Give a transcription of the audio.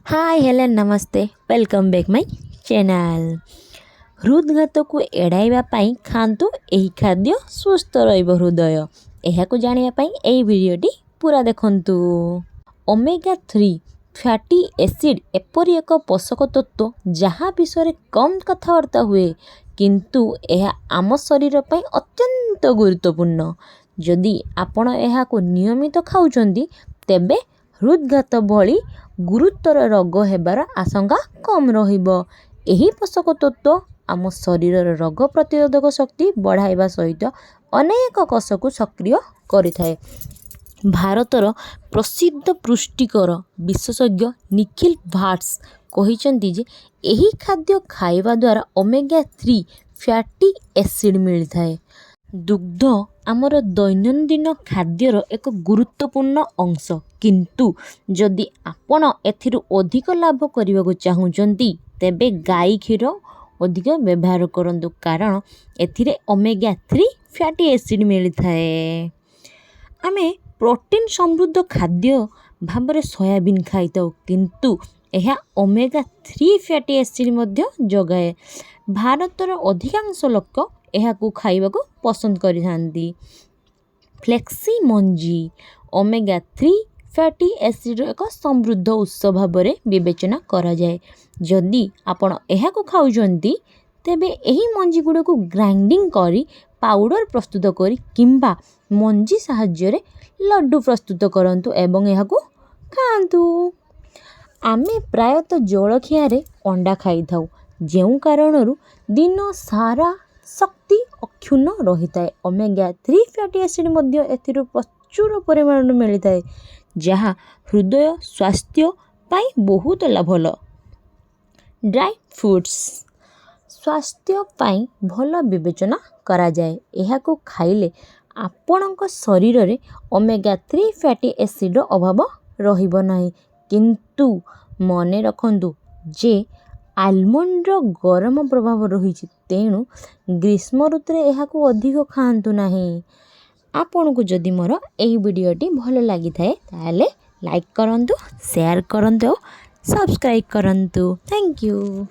Hi hello नमस्ते welcome back my channel. हृदघात को एड़ाइबा पाई खातु एही खाद्य सुस्थ रहिब हृदय। एहाकु जानिबा पाई एही वीडियोटी पूरा देखंतु। ओमेगा 3 फैटी एसिड एपरि एक पोषक तत्व जहाँ विषय कम कथबार्ता हुए किंतु यह आम शरीर पाई अत्यंत गुरुत्वपूर्ण। जदि आपण एहाकु नियमित खाउचंदी तेबे हृदघात भली गुरुतर रोग हेबार आशंका कम रहिबो। एही पोषक तत्व आम शरीर रोग प्रतिरोधक शक्ति बढ़ाइबा सहित अनेक कोषक सक्रिय करिथाए। भारतर प्रसिद्ध पुष्टिकर विशेषज्ञ निखिल भाट्स कहिसेंती जे एही खाद्य खाइबा द्वारा ओमेगा 3 फैटी एसिड मिलथाए। दुग्ध आमर दैनंदिन खाद्यर एक गुरुत्वपूर्ण अंश किंतु जदि आपण एथिरु अधिक लाभ करने चाहूँगी तेबे गाई क्षीर अधिक व्यवहार करंतु कारण एथिरे ओमेगा 3 फैटी एसिड मिलता है। आमे प्रोटीन समृद्ध खाद्य भाव सोयाबीन खाई किंतु यह ओमेगा 3 फैटी एसिड मध्य जगाए। भारतर अधिकांश लोक एहाकु खाइबाकु पसंद करिथांती। फ्लेक्सी मंजी ओमेगा 3 फैटी एसिड एक समृद्ध उत्स भाव विवेचना करा जाए। जदि आपण एहाकु खाउचंती तेबे एही मंजी गुडा ग्राइंडिंग करी पाउडर प्रस्तुत करी किंबा मंजी साहाय्य लड्डू प्रस्तुत करंतु एवं एहाकु खाआंतु। आमे प्रायतः जलखिया रे अंडा खाई थाउ जेउ कारणरू दिन सारा शक्ति अक्षुण्ण रही थाए। ओमेगा 3 फैटी एसिड मध्य एथिरु प्रचुर परिमाण मिलता है जहाँ हृदय स्वास्थ्य पाई बहुत लाभल। ड्राई फ्रूट्स स्वास्थ्य पाई भल विवेचना करा जाए। एहाकु खाइले आपणक शरीर रे ओमेगा 3 फैटी एसिड अभाव रहिबो नाही किंतु मने रखंतु जे आलमंड गरम प्रभाव रही तेणु ग्रीष्म ऋतु एहाकु अधिक खाआंतु नाही। आपन को जदि मोर एही वीडियोटी भल लगी थाए ताले लाइक करंतु शेयर करंतु सब्सक्राइब करंतु। Thank you.